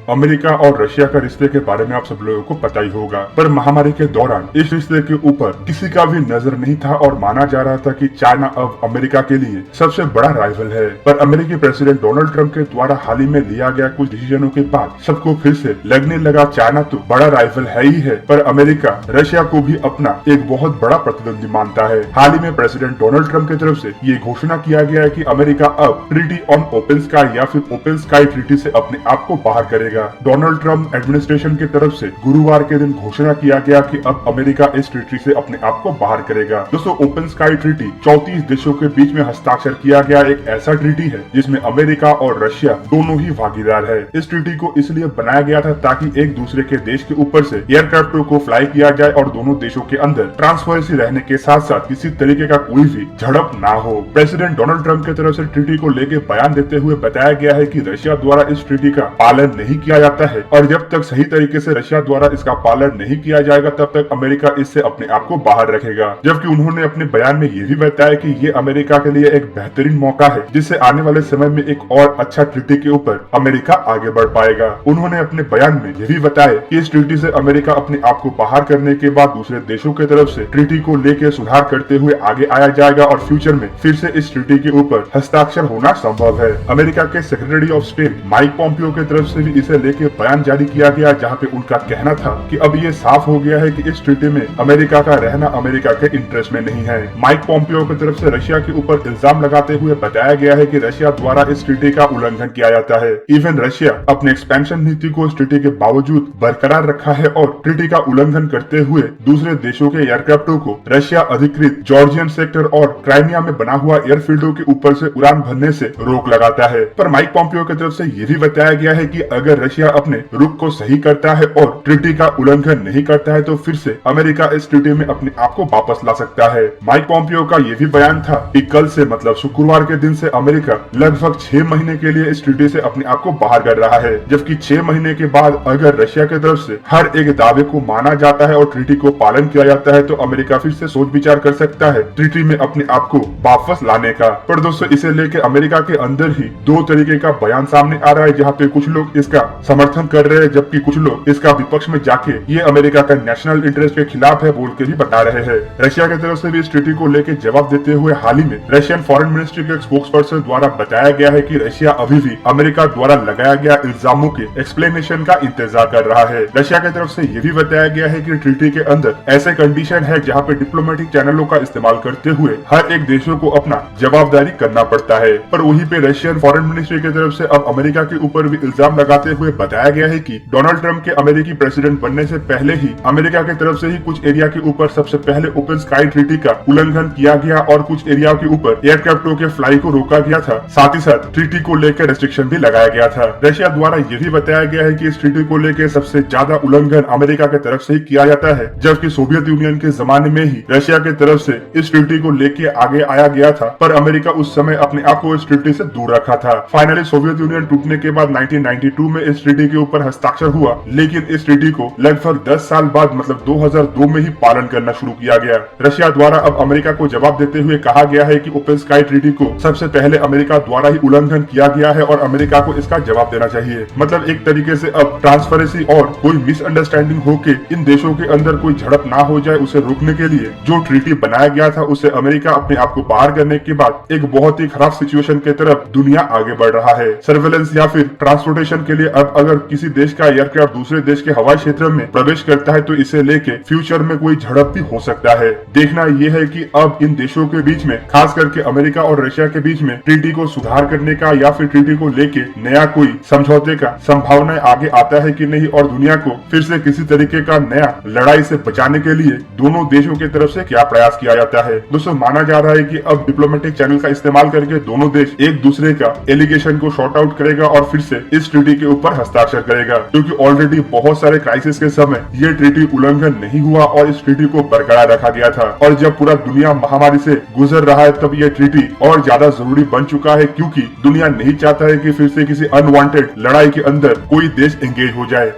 America और Russia का रिश्ते के बारे में आप सब लोगों को पता ही होगा, पर महामारी के दौरान इस रिश्ते के ऊपर किसी का भी नजर नहीं था और माना जा रहा था कि चाइना अब अमेरिका के लिए सबसे बड़ा राइवल है। पर अमेरिकी प्रेसिडेंट डोनाल्ड ट्रंप के द्वारा हाल ही में लिया गया कुछ डिसीजनों के बाद सबको फिर से लगने लगा चाइना तो बड़ा राइवल है ही है, पर अमेरिका रशिया को भी अपना एक बहुत बड़ा प्रतिद्वंदी मानता है। हाल ही में प्रेसिडेंट डोनाल्ड ट्रंप की तरफ से ये घोषणा किया गया है कि अमेरिका अब ट्रीटी ऑन ओपन स्काई या फिर ओपन स्काई ट्रीटी से अपने आप को बाहर करेगा। डोनाल्ड ट्रंप एडमिनिस्ट्रेशन की तरफ से गुरुवार के दिन घोषणा किया गया कि अब अमेरिका इस ट्रीटी से अपने आप को बाहर करेगा। दोस्तों, ओपन स्काई ट्रीटी 34 देशों के बीच में हस्ताक्षर किया गया एक ऐसा ट्रीटी है जिसमें अमेरिका और रशिया दोनों ही भागीदार है। इस ट्रीटी को इसलिए बनाया गया था ताकि एक दूसरे के देश के ऊपर से एयरक्राफ्टों को फ्लाई किया जाए और दोनों देशों के अंदर ट्रांसपेरेंसी रहने के साथ साथ किसी तरीके का कोई भी झड़प ना हो। प्रेसिडेंट डोनाल्ड ट्रंप की तरफ से ट्रीटी को लेकर बयान देते हुए बताया गया है कि रशिया द्वारा इस ट्रीटी का पालन नहीं किया जाता है और जब तक सही तरीके से रशिया द्वारा इसका पालन नहीं किया जाएगा तब तक अमेरिका इससे अपने आप को बाहर रखेगा। जबकि उन्होंने अपने बयान में ये भी बताया कि ये अमेरिका के लिए एक बेहतरीन मौका है जिससे आने वाले समय में एक और अच्छा ट्रीटी के ऊपर अमेरिका आगे बढ़ पाएगा। उन्होंने अपने बयान में ये भी बताया कि इस ट्रीटी से अमेरिका अपने आप को बाहर करने के बाद दूसरे देशों की तरफ से ट्रीटी को लेकर सुधार करते हुए आगे आया जाएगा और फ्यूचर में फिर से इस ट्रीटी के ऊपर हस्ताक्षर होना संभव है। अमेरिका के secretary of state Mike Pompeo की तरफ से भी इसे लेकर बयान जारी किया गया जहां पे उनका कहना था कि अब ये साफ हो गया है कि इस ट्रीटी में अमेरिका का रहना अमेरिका के इंटरेस्ट में नहीं है। माइक पॉम्पियो की तरफ से रशिया के ऊपर इल्जाम लगाते हुए बताया गया है कि रशिया द्वारा इस ट्रीटी का उल्लंघन किया जाता है। इवन रशिया अपने एक्सपेंशन नीति को इस ट्रीटी के बावजूद बरकरार रखा है और ट्रीटी का उल्लंघन करते हुए दूसरे देशों के एयरक्राफ्टों को रशिया अधिकृत जॉर्जियन सेक्टर और क्राइमिया में बना हुआ एयरफील्डों के ऊपर से उड़ान भरने से रोक लगाता है। पर माइक पॉम्पियो की तरफ से ये भी बताया गया है कि अगर रशिया अपने रुख को सही करता है और ट्रीटी का उल्लंघन नहीं करता है तो फिर से अमेरिका इस ट्रीटी में अपने आप को वापस ला सकता है। माइक पॉम्पियो का ये भी बयान था कि कल से मतलब शुक्रवार के दिन से अमेरिका लगभग 6 महीने के लिए इस ट्रीटी से अपने आप को बाहर कर रहा है, जबकि 6 महीने के बाद अगर रशिया की तरफ से हर एक दावे को माना जाता है और ट्रीटी को पालन किया जाता है तो अमेरिका फिर से सोच विचार कर सकता है ट्रीटी में अपने आप को वापस लाने का। पर दोस्तों, इसे लेकर अमेरिका के अंदर ही दो तरीके का बयान सामने आ रहा है, जहाँ पे कुछ लोग इसका समर्थन कर रहे हैं जबकि कुछ लोग इसका विपक्ष में जाके ये अमेरिका का नेशनल इंटरेस्ट के खिलाफ है बोल के भी बता रहे हैं। रशिया की तरफ से भी इस ट्रीटी को लेकर जवाब देते हुए हाल ही में रशियन फॉरेन मिनिस्ट्री के स्पोक्स पर्सन द्वारा बताया गया है कि रशिया अभी भी अमेरिका द्वारा लगाया गया इल्जामों के एक्सप्लेनेशन का इंतजार कर रहा है। रशिया की तरफ से ये भी बताया गया है कि ट्रीटी के अंदर ऐसे कंडीशन है जहाँ पे डिप्लोमेटिक चैनलों का इस्तेमाल करते हुए हर एक देशों को अपना जवाबदारी करना पड़ता है। पर वहीं पे रशियन फॉरेन मिनिस्ट्री की तरफ से अब अमेरिका के ऊपर भी इल्जाम लगाते हुए बताया गया है कि डोनाल्ड ट्रंप के अमेरिकी प्रेसिडेंट बनने से पहले ही अमेरिका की तरफ से ही कुछ एरिया के ऊपर सबसे पहले ओपन स्काई ट्रीटी का उल्लंघन किया गया और कुछ एरिया के ऊपर एयरक्राफ्टों के फ्लाई को रोका गया था। साथ ही साथ ट्रीटी को लेकर रेस्ट्रिक्शन भी लगाया गया था। रशिया द्वारा ये भी बताया गया है कि इस ट्रीटी को लेकर सबसे ज्यादा उल्लंघन अमेरिका की तरफ से ही किया जाता है, जबकि सोवियत यूनियन के जमाने में ही रशिया की तरफ से इस ट्रीटी को लेके आगे आया गया था, पर अमेरिका उस समय अपने आप को इस ट्रीटी से दूर रखा था। फाइनली सोवियत यूनियन टूटने के बाद 1992 में इस ट्रीटी के ऊपर हस्ताक्षर हुआ, लेकिन इस ट्रीटी को लगभग 10 साल बाद मतलब 2002 में ही पालन करना शुरू किया गया। रशिया द्वारा अब अमेरिका को जवाब देते हुए कहा गया है कि ओपन स्काई ट्रीटी को सबसे पहले अमेरिका द्वारा ही उल्लंघन किया गया है और अमेरिका को इसका जवाब देना चाहिए। मतलब एक तरीके से अब ट्रांसपेरेंसी और कोई मिसअंडरस्टैंडिंग होके इन देशों के अंदर कोई झड़प ना हो जाए उसे रोकने के लिए जो ट्रीटी बनाया गया था उससे अमेरिका अपने आप को बाहर करने के बाद एक बहुत ही खराब सिचुएशन की तरफ दुनिया आगे बढ़ रहा है। सर्वेलेंस या फिर ट्रांसपोर्टेशन के लिए अब अगर किसी देश का एयरक्राफ्ट दूसरे देश के हवाई क्षेत्र में प्रवेश करता है तो इसे लेके फ्यूचर में कोई झड़प भी हो सकता है। देखना यह है कि अब इन देशों के बीच में खास करके अमेरिका और रशिया के बीच में ट्रीटी को सुधार करने का या फिर ट्रीटी को लेके नया कोई समझौते का संभावना आगे आता है कि नहीं और दुनिया को फिर से किसी तरीके का नया लड़ाई से बचाने के लिए दोनों देशों की तरफ से क्या प्रयास किया जाता है। दोस्तों, माना जा रहा है कि अब डिप्लोमेटिक चैनल का इस्तेमाल करके दोनों देश एक दूसरे का एलिगेशन को शॉर्ट आउट करेगा और फिर से इस ट्रीटी के ऊपर हस्ताक्षर करेगा, क्योंकि ऑलरेडी बहुत सारे क्राइसिस के समय ये ट्रीटी उल्लंघन नहीं हुआ और इस ट्रीटी को बरकरार रखा गया था। और जब पूरा दुनिया महामारी से गुजर रहा है तब ये ट्रीटी और ज्यादा जरूरी बन चुका है, क्योंकि दुनिया नहीं चाहता है कि फिर से किसी अनवांटेड लड़ाई के अंदर कोई देश एंगेज हो जाए।